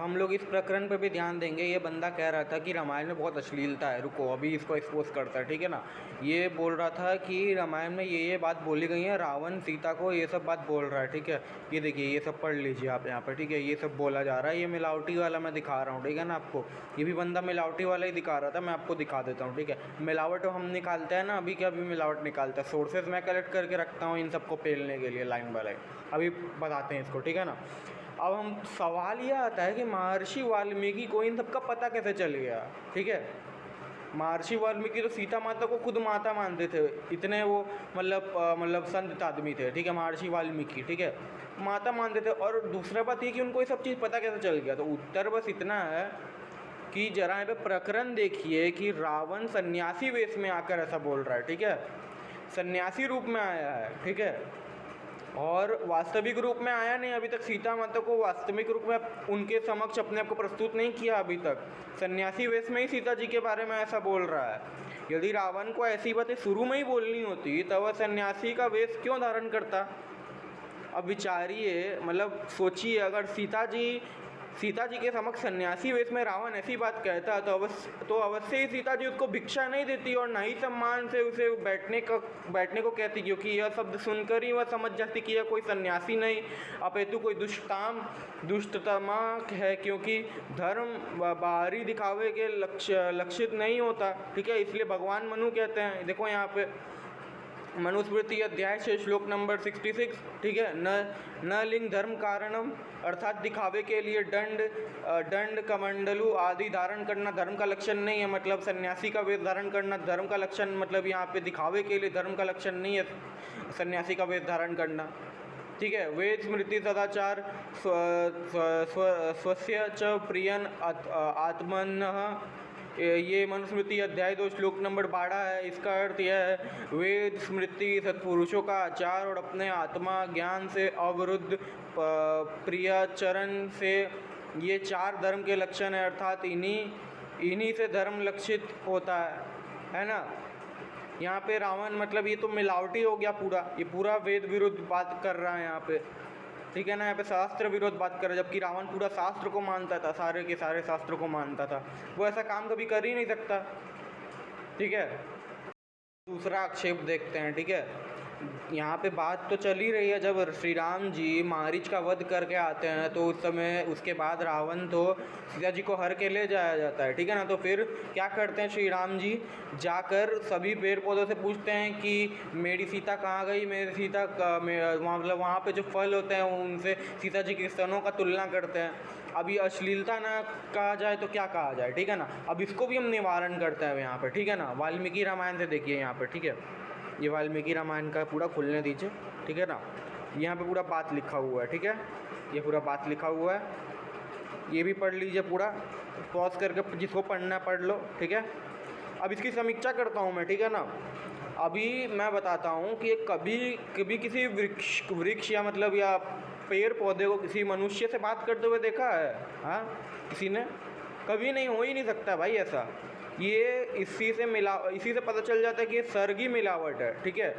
हम लोग इस प्रकरण पे भी ध्यान देंगे। ये बंदा कह रहा था कि रामायण में बहुत अश्लीलता है। रुको, अभी इसको एक्सपोज करता है, ठीक है ना। ये बोल रहा था कि रामायण में ये बात बोली गई है, रावण सीता को ये सब बात बोल रहा है, ठीक है। ये देखिए, ये सब पढ़ लीजिए आप यहाँ पर, ठीक है। ये सब बोला जा रहा है, ये मिलावटी वाला मैं दिखा रहा हूँ, ठीक है ना आपको। ये भी बंदा मिलावटी वाला ही दिखा रहा था, मैं आपको दिखा देता हूँ, ठीक है। मिलावट हम निकालते हैं ना, अभी क्या अभी मिलावट निकालता है। सोर्सेज मैं कलेक्ट करके रखता हूँ इन सबको पेलने के लिए लाइन बाय लाइन। अभी बताते हैं इसको, ठीक है ना। अब हम सवाल ये आता है कि महर्षि वाल्मीकि को इन सबका पता कैसे चल गया, ठीक है। महर्षि वाल्मीकि तो सीता माता को खुद माता मानते थे, इतने वो मतलब संत आदमी थे, ठीक है। महर्षि वाल्मीकि, ठीक है, माता मानते थे। और दूसरा बात ये कि उनको ये सब चीज़ पता कैसे चल गया। तो उत्तर बस इतना है कि जरा यहाँ पे प्रकरण देखिए कि रावण सन्यासी वेश में आकर ऐसा बोल रहा है, ठीक है। सन्यासी रूप में आया है, ठीक है, और वास्तविक रूप में आया नहीं। अभी तक सीता माता को वास्तविक रूप में उनके समक्ष अपने आप को प्रस्तुत नहीं किया अभी तक। सन्यासी वेश में ही सीता जी के बारे में ऐसा बोल रहा है। यदि रावण को ऐसी बातें शुरू में ही बोलनी होती तो वह सन्यासी का वेश क्यों धारण करता। अब विचारिए, मतलब सोचिए, अगर सीता जी के समक्ष सन्यासी वेश में रावण ऐसी बात कहता तो अवश्य ही सीता जी उसको भिक्षा नहीं देती और ना ही सम्मान से उसे बैठने को कहती, क्योंकि यह शब्द सुनकर ही वह समझ जाती कि यह कोई सन्यासी नहीं अपितु कोई दुष्टतमा है, क्योंकि धर्म बाहरी दिखावे के लक्षित नहीं होता, ठीक है। इसलिए भगवान मनु कहते हैं, देखो यहाँ पे मनुस्मृति अध्याय से श्लोक नंबर 66, ठीक है। न लिंग धर्म कारणम, अर्थात दिखावे के लिए दंड कमंडलू आदि धारण करना धर्म का लक्षण नहीं है। मतलब सन्यासी का वेश धारण करना धर्म का लक्षण, मतलब यहाँ पे दिखावे के लिए धर्म का लक्षण नहीं है सन्यासी का वेश धारण करना, ठीक है। वेद स्मृति सदाचार स्वस्य च प्रियन आत्मनः, ये मनुस्मृति अध्याय 2 श्लोक नंबर 12 है। इसका अर्थ यह है, वेद स्मृति सत्पुरुषों का आचार और अपने आत्मा ज्ञान से अवरुद्ध प्रियाचरण से ये 4 धर्म के लक्षण है, अर्थात इन्हीं से धर्म लक्षित होता है ना। यहाँ पे रावण मतलब ये तो मिलावटी हो गया पूरा, ये पूरा वेद विरुद्ध बात कर रहा है यहाँ पे, ठीक है ना। यहाँ पे शास्त्र विरोध बात कर रहा है, जबकि रावण पूरा शास्त्र को मानता था, सारे के सारे शास्त्रों को मानता था। वो ऐसा काम कभी कर ही नहीं सकता, ठीक है। दूसरा आक्षेप देखते हैं, ठीक है। यहाँ पे बात तो चल ही रही है, जब श्री राम जी मारीच का वध करके आते हैं तो उस समय उसके बाद रावण तो सीता जी को हर के ले जाया जाता है, ठीक है ना। तो फिर क्या करते हैं श्री राम जी, जाकर सभी पेड़ पौधों से पूछते हैं कि मेरी सीता कहाँ गई, मेरी सीता मतलब वहाँ पे जो फल होते हैं उनसे सीता जी के स्तनों का तुलना करते हैं। अब ये अश्लीलता ना कहा जाए तो क्या कहा जाए, ठीक है ना। अब इसको भी हम निवारण करते हैं यहाँ पर, ठीक है ना। वाल्मीकि रामायण से देखिए यहाँ पर, ठीक है। ये वाल्मीकि रामायण का पूरा खुलने दीजिए, ठीक है ना। यहाँ पे पूरा बात लिखा हुआ है, ठीक है। ये पूरा बात लिखा हुआ है, ये भी पढ़ लीजिए पूरा, पॉज करके जिसको पढ़ना पढ़ लो, ठीक है। अब इसकी समीक्षा करता हूँ मैं, ठीक है ना। अभी मैं बताता हूँ कि कभी किसी वृक्ष या मतलब या पेड़ पौधे को किसी मनुष्य से बात करते हुए देखा है? हाँ, किसी ने कभी नहीं, हो ही नहीं सकता भाई ऐसा। ये इसी से पता चल जाता है कि ये सर्गी मिलावट है, ठीक है।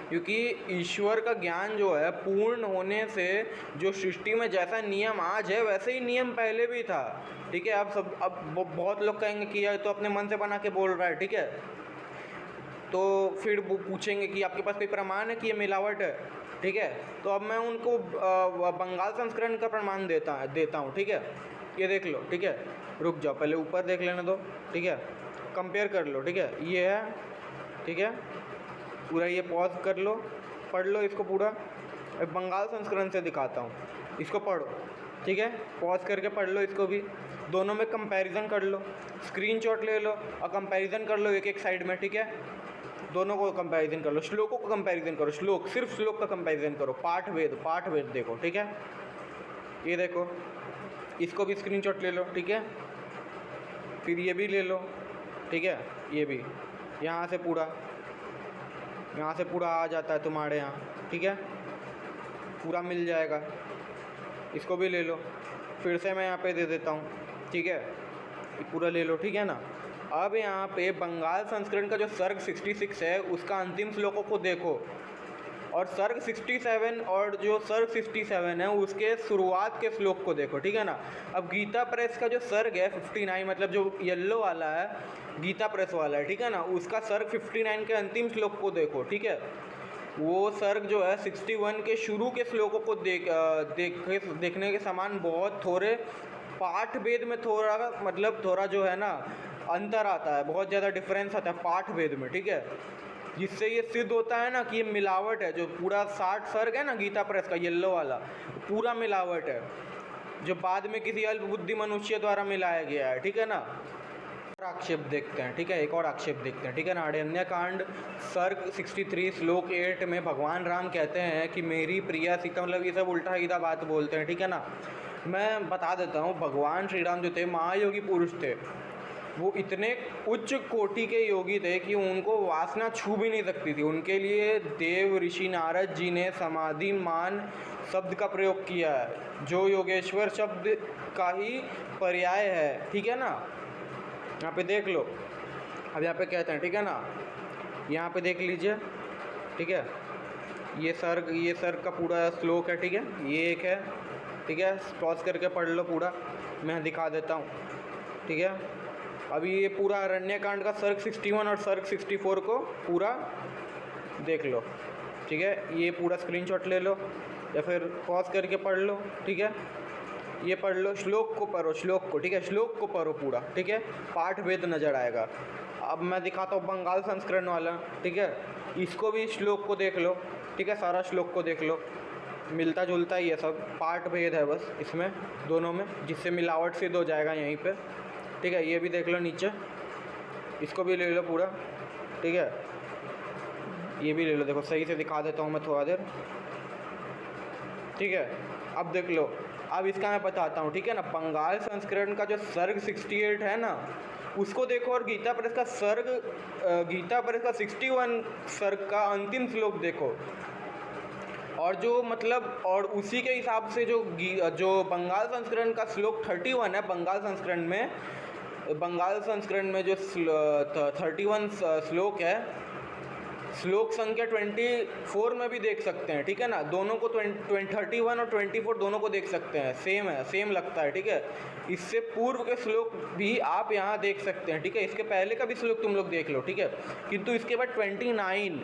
क्योंकि ईश्वर का ज्ञान जो है पूर्ण होने से जो सृष्टि में जैसा नियम आज है वैसे ही नियम पहले भी था, ठीक है। अब बहुत लोग कहेंगे कि यार तो अपने मन से बना के बोल रहा है, ठीक है। तो फिर वो पूछेंगे कि आपके पास कोई प्रमाण है कि ये मिलावट है, ठीक है। तो अब मैं उनको बंगाल संस्करण का प्रमाण देता हूँ, ठीक है। ये देख लो, ठीक है। रुक जाओ, पहले ऊपर देख लेने दो, ठीक है। कंपेयर कर लो, ठीक है। ये है, ठीक है, पूरा ये पॉज कर लो, पढ़ लो इसको पूरा। एक बंगाल संस्करण से दिखाता हूँ, इसको पढ़ो, ठीक है। पॉज करके पढ़ लो इसको भी, दोनों में कंपैरिजन कर लो, स्क्रीनशॉट ले लो और कंपैरिजन कर लो एक साइड में, ठीक है। दोनों को कंपैरिजन कर लो, श्लोकों को कंपैरिजन करो, सिर्फ श्लोक का कंपैरिजन करो, पाठ वेद देखो, ठीक है। ये देखो, इसको भी स्क्रीनशॉट ले लो, ठीक है। फिर ये भी ले लो, ठीक है। ये भी यहाँ से पूरा आ जाता है तुम्हारे यहाँ, ठीक है, पूरा मिल जाएगा। इसको भी ले लो, फिर से मैं यहाँ पे दे देता हूँ, ठीक है। ये पूरा ले लो, ठीक है ना। अब यहाँ पे बंगाल संस्करण का जो सर्ग 66 है उसका अंतिम श्लोकों को देखो और सर्ग 67 और जो सर्ग 67 है उसके शुरुआत के श्लोक को देखो, ठीक है ना। अब गीता प्रेस का जो सर्ग है 59, मतलब जो येलो वाला है गीता प्रेस वाला है, ठीक है ना, उसका सर्ग 59 के अंतिम श्लोक को देखो, ठीक है। वो सर्ग जो है 61 के शुरू के श्लोकों को देखने के समान बहुत थोड़े पाठ भेद में थोड़ा जो है ना अंतर आता है, बहुत ज़्यादा डिफरेंस आता है पाठ भेद में, ठीक है। जिससे ये सिद्ध होता है ना कि ये मिलावट है। जो पूरा 60 सर्ग है ना गीता प्रेस का येलो वाला, पूरा मिलावट है, जो बाद में किसी अल्पबुद्धि मनुष्य द्वारा मिलाया गया है, ठीक है ना। आक्षेप देखते हैं, ठीक है, एक और आक्षेप देखते हैं, ठीक है ना। अरण्य कांड सर्ग 63 श्लोक 8 में भगवान राम कहते हैं कि मेरी प्रिया सीता, मतलब ये सब उल्टा सीधा बात बोलते हैं, ठीक है ना। मैं बता देता हूँ, भगवान श्री राम जो थे महायोगी पुरुष थे, वो इतने उच्च कोटि के योगी थे कि उनको वासना छू भी नहीं सकती थी। उनके लिए देव ऋषि नारद जी ने समाधि मान शब्द का प्रयोग किया है, जो योगेश्वर शब्द का ही पर्याय है, ठीक है ना। यहाँ पे देख लो, अब यहाँ पे कहते हैं, ठीक है ना, यहाँ पे देख लीजिए, ठीक है, ये सर्ग का पूरा श्लोक है, ठीक है, ये एक है, ठीक है, पॉज करके पढ़ लो पूरा, मैं दिखा देता हूँ, ठीक है। अभी ये पूरा अरण्यकांड का सर्ग 61 और सर्ग 64 को पूरा देख लो, ठीक है। ये पूरा स्क्रीनशॉट ले लो या फिर पॉज करके पढ़ लो, ठीक है। ये पढ़ लो, श्लोक को पढ़ो, श्लोक को, ठीक है, श्लोक को पढ़ो पूरा, ठीक है, पाठ भेद नज़र आएगा। अब मैं दिखाता हूँ बंगाल संस्करण वाला, ठीक है, इसको भी श्लोक को देख लो, ठीक है, सारा श्लोक को देख लो, मिलता जुलता ही है सब, पाठ भेद है बस इसमें दोनों में, जिससे मिलावट सिद्ध हो जाएगा यहीं पे, ठीक है। ये भी देख लो नीचे, इसको भी ले लो पूरा, ठीक है, ये भी ले लो, देखो सही से दिखा देता हूँ मैं थोड़ा देर, ठीक है। अब देख लो, अब इसका मैं बताता हूँ, ठीक है ना। बंगाल संस्करण का जो सर्ग 68 है ना, उसको देखो, और गीता प्रेस का 61 सर्ग का अंतिम श्लोक देखो, और जो मतलब और उसी के हिसाब से जो बंगाल संस्करण का श्लोक 31 है, बंगाल संस्करण में जो 31 श्लोक है, श्लोक संख्या 24 में भी देख सकते हैं, ठीक है ना। दोनों को 31 और 24 दोनों को देख सकते हैं, सेम है, सेम लगता है, ठीक है। इससे पूर्व के श्लोक भी आप यहाँ देख सकते हैं, ठीक है, इसके पहले का भी श्लोक तुम लोग देख लो, ठीक है। किंतु इसके बाद 29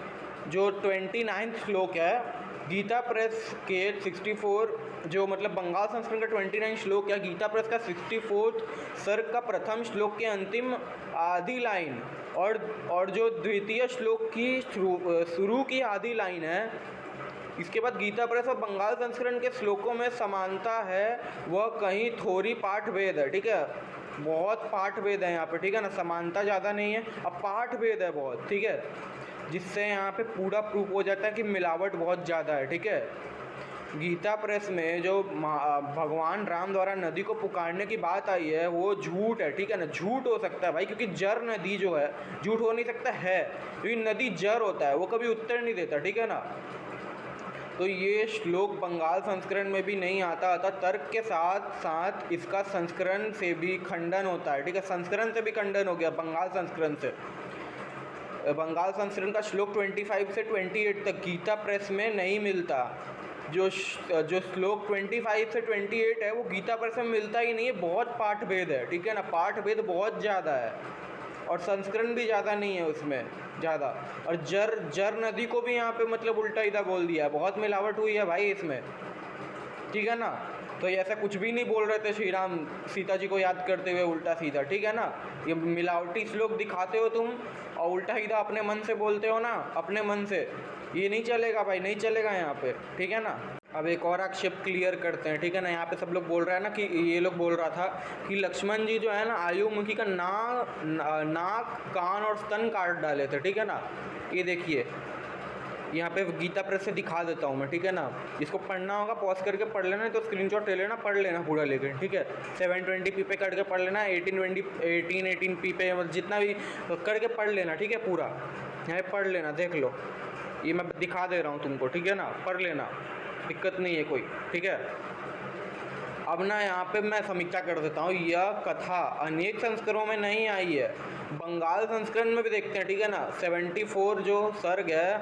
श्लोक है गीता प्रेस के 64, जो मतलब बंगाल संस्करण का 29 श्लोक है, गीता प्रेस का 64 सर्ग का प्रथम श्लोक के अंतिम आधी लाइन और जो द्वितीय श्लोक की शुरू की आधी लाइन है, इसके बाद गीता प्रेस और बंगाल संस्करण के श्लोकों में समानता है, वह कहीं थोड़ी पाठ भेद है, ठीक है, बहुत पाठ भेद है यहाँ पे, ठीक है ना, समानता ज़्यादा नहीं है, अब पाठ भेद है बहुत, ठीक है, जिससे यहाँ पे पूरा प्रूफ हो जाता है कि मिलावट बहुत ज़्यादा है, ठीक है। गीता प्रेस में जो भगवान राम द्वारा नदी को पुकारने की बात आई है, वो झूठ है, ठीक है ना, झूठ हो सकता है भाई, क्योंकि जर नदी जो है, झूठ हो नहीं सकता है, क्योंकि नदी जर होता है, वो कभी उत्तर नहीं देता, ठीक है ना। तो ये श्लोक बंगाल संस्करण में भी नहीं आता, तर्क के साथ साथ इसका संस्करण से भी खंडन होता है, ठीक है, संस्करण से भी खंडन हो गया बंगाल संस्करण से। बंगाल संस्करण का श्लोक 25 से 28 तक गीता प्रेस में नहीं मिलता। जो श्लोक 25 से 28 है वो गीता प्रेस में मिलता ही नहीं है, बहुत पाठ भेद है, ठीक है ना, पाठ भेद बहुत ज़्यादा है, और संस्करण भी ज़्यादा नहीं है उसमें ज़्यादा। और जर नदी को भी यहाँ पे मतलब उल्टा सीधा बोल दिया है, बहुत मिलावट हुई है भाई इसमें, ठीक है ना। तो ये ऐसा कुछ भी नहीं बोल रहे थे श्री राम सीता जी को याद करते हुए उल्टा सीधा, ठीक है ना। ये मिलावटी श्लोक दिखाते हो तुम और उल्टा सीधा अपने मन से बोलते हो ना, अपने मन से, ये नहीं चलेगा भाई, नहीं चलेगा यहाँ पे, ठीक है ना। अब एक और आक्षेप क्लियर करते हैं, ठीक है ना। यहाँ पे सब लोग बोल रहा है ना कि ये लोग बोल रहा था कि लक्ष्मण जी जो है ना आयुमुखी का नाक कान और स्तन काट डाले थे, ठीक है ना। ये देखिए यहाँ पे गीता प्रेस से दिखा देता हूँ मैं, ठीक है ना। इसको पढ़ना होगा पॉज करके पढ़ लेना, तो स्क्रीनशॉट ले लेना, पढ़ लेना पूरा लेकर, ठीक है। 720p पे करके पढ़ लेना, 1818p पे जितना भी करके पढ़ लेना, ठीक है, पूरा यहाँ पढ़ लेना, देख लो, ये मैं दिखा दे रहा हूँ तुमको, ठीक है ना, पढ़ लेना, दिक्कत नहीं है कोई, ठीक है। अब ना यहाँ पे मैं समीक्षा कर देता हूँ, यह कथा अनेक संस्करणों में नहीं आई है, बंगाल संस्करण में भी देखते हैं, ठीक है ना। 74 जो सर्ग है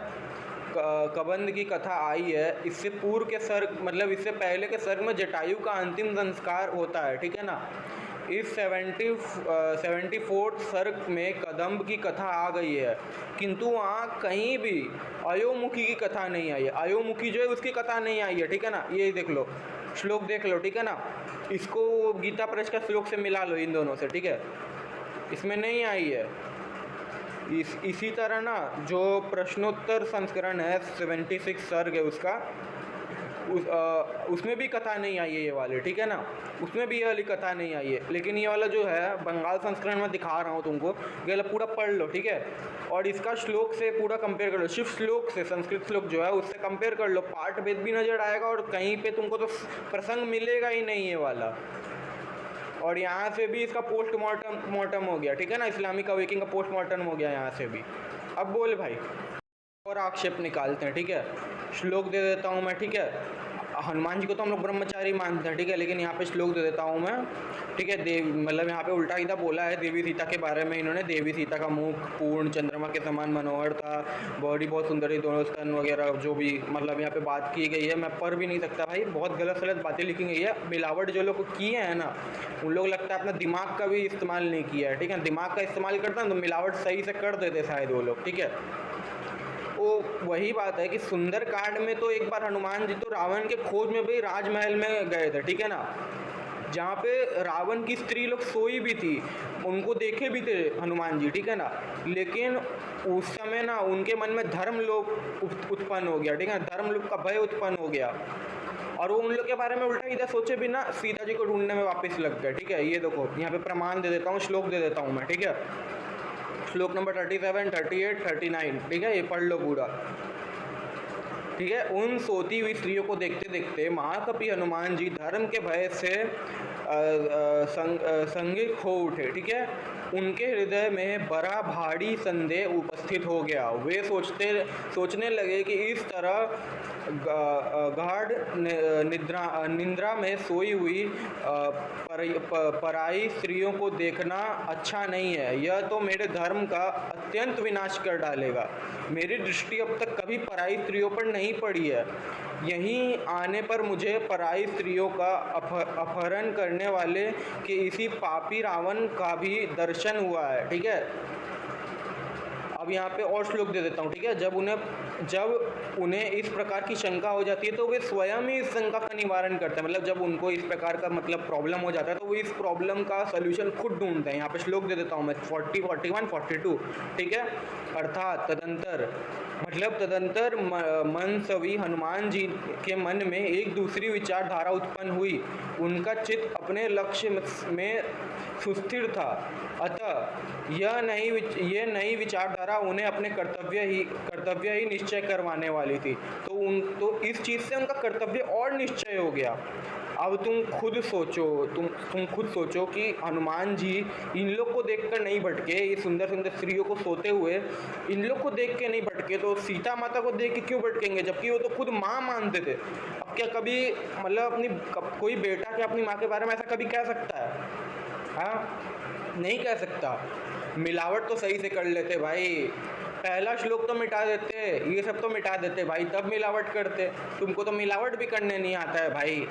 कबंध की कथा आई है, इससे पूर्व के सर्ग मतलब इससे पहले के सर्ग में जटायु का अंतिम संस्कार होता है, ठीक है ना। इस 74th सर्ग में कदम्ब की कथा आ गई है, किंतु वहाँ कहीं भी अयोमुखी की कथा नहीं आई है। अयोमुखी जो है उसकी कथा नहीं आई है, ठीक है ना। ये देख लो, श्लोक देख लो, ठीक है ना। इसको गीता प्रेस का श्लोक से मिला लो इन दोनों से, ठीक है। इसमें नहीं आई है। इसी तरह ना जो प्रश्नोत्तर संस्करण है 76 सर्ग है उसका, उसमें भी कथा नहीं आई है ये वाले, ठीक है ना। उसमें भी ये वाली कथा नहीं आई है, लेकिन ये वाला जो है बंगाल संस्करण में दिखा रहा हूँ तुमको, ये वाला पूरा पढ़ लो, ठीक है। और इसका श्लोक से पूरा कंपेयर कर लो, सिर्फ श्लोक से, संस्कृत श्लोक जो है उससे कंपेयर कर लो, पाठ भेद भी नजर आएगा और कहीं पे तुमको तो प्रसंग मिलेगा ही नहीं ये वाला। और यहाँ से भी इसका पोस्टमार्टम हो गया, ठीक है ना। इस्लामिक अवेकिंग का पोस्टमार्टम हो गया यहाँ से भी। अब बोल भाई, और आक्षेप निकालते हैं, ठीक है। श्लोक दे देता हूँ मैं, ठीक है। हनुमान जी को तो हम लोग ब्रह्मचारी मानते हैं, ठीक है, लेकिन यहाँ पे श्लोक दे देता हूँ मैं, ठीक है। मतलब यहाँ पे उल्टा सीधा बोला है देवी सीता के बारे में इन्होंने। देवी सीता का मुख पूर्ण चंद्रमा के समान मनोहर था, बॉडी बहुत सुंदर थी, दोनों स्तन वगैरह जो भी मतलब यहाँ पे बात की गई है, मैं पढ़ भी नहीं सकता भाई, बहुत गलत बातें लिखी गई है। मिलावट जो लोग किए हैं ना, उन लोग लगता है अपना दिमाग का भी इस्तेमाल नहीं किया है, ठीक है। दिमाग का इस्तेमाल करता है तो मिलावट सही से कर देते शायद वो लोग, ठीक है। वो वही बात है कि सुंदर कांड में तो एक बार हनुमान जी तो रावण के खोज में भी राजमहल में गए थे, ठीक है ना, जहाँ पे रावण की स्त्री लोग सोई भी थी, उनको देखे भी थे हनुमान जी, ठीक है ना। लेकिन उस समय ना उनके मन में धर्म लोभ उत्पन्न हो गया, ठीक है, धर्म लोभ का भय उत्पन्न हो गया, और वो उन लोग के बारे में उल्टा इधर सोचे बिना सीता जी को ढूंढने में वापस लग गए, ठीक है। ये देखो यहाँ पे प्रमाण दे देता हूँ, श्लोक दे देता हूँ मैं, ठीक है। श्लोक नंबर 37, 38, 39, ठीक है, ये पढ़ लो पूरा, ठीक है। उन सोती हुई स्त्रियों को देखते देखते महाकपि हनुमान जी धर्म के भय से संगित हो उठे, ठीक है। उनके हृदय में बड़ा भारी संदेह उपस्थित हो गया। वे सोचने लगे कि इस तरह गाढ़ निद्रा में सोई हुई पराई स्त्रियों को देखना अच्छा नहीं है, यह तो मेरे धर्म का अत्यंत विनाश कर डालेगा। मेरी दृष्टि अब तक कभी पराई स्त्रियों पर नहीं पड़ी है, यहीं आने पर मुझे पराई स्त्रियों का अपहरण करने वाले कि इसी पापी रावण का भी दर्शन हुआ है, ठीक है। अब यहाँ पे और श्लोक दे देता हूँ, ठीक है। जब उन्हें इस प्रकार की शंका हो जाती है तो वे स्वयं ही इस शंका का निवारण करते हैं, मतलब जब उनको इस प्रकार का मतलब प्रॉब्लम हो जाता है तो वो इस प्रॉब्लम का सोल्यूशन खुद ढूंढते हैं। यहाँ पे श्लोक दे देता हूँ मैं 40, 41, 42, ठीक है। अर्थात तदंतर मनसवी हनुमान जी के मन में एक दूसरी विचारधारा उत्पन्न हुई। उनका चित्त अपने लक्ष्य में सुस्थिर था, अतः यह नई विचारधारा उन्हें अपने कर्तव्य ही निश्चय करवाने वाली थी। तो इस चीज़ से उनका कर्तव्य और निश्चय हो गया। अब तुम खुद सोचो कि हनुमान जी इन लोग को देखकर नहीं भटके, ये सुंदर सुंदर स्त्रियों को सोते हुए इन लोग को देख के नहीं भटके, तो सीता माता को देख के क्यों भटकेंगे, जबकि वो तो खुद माँ मानते थे। अब क्या कभी मतलब कोई बेटा क्या अपनी माँ के बारे में ऐसा कभी कह सकता है? हाँ, नहीं कह सकता। मिलावट तो सही से कर लेते भाई, पहला श्लोक तो मिटा देते, ये सब तो मिटा देते भाई, तब मिलावट करते। तुमको तो मिलावट भी करने नहीं आता है भाई।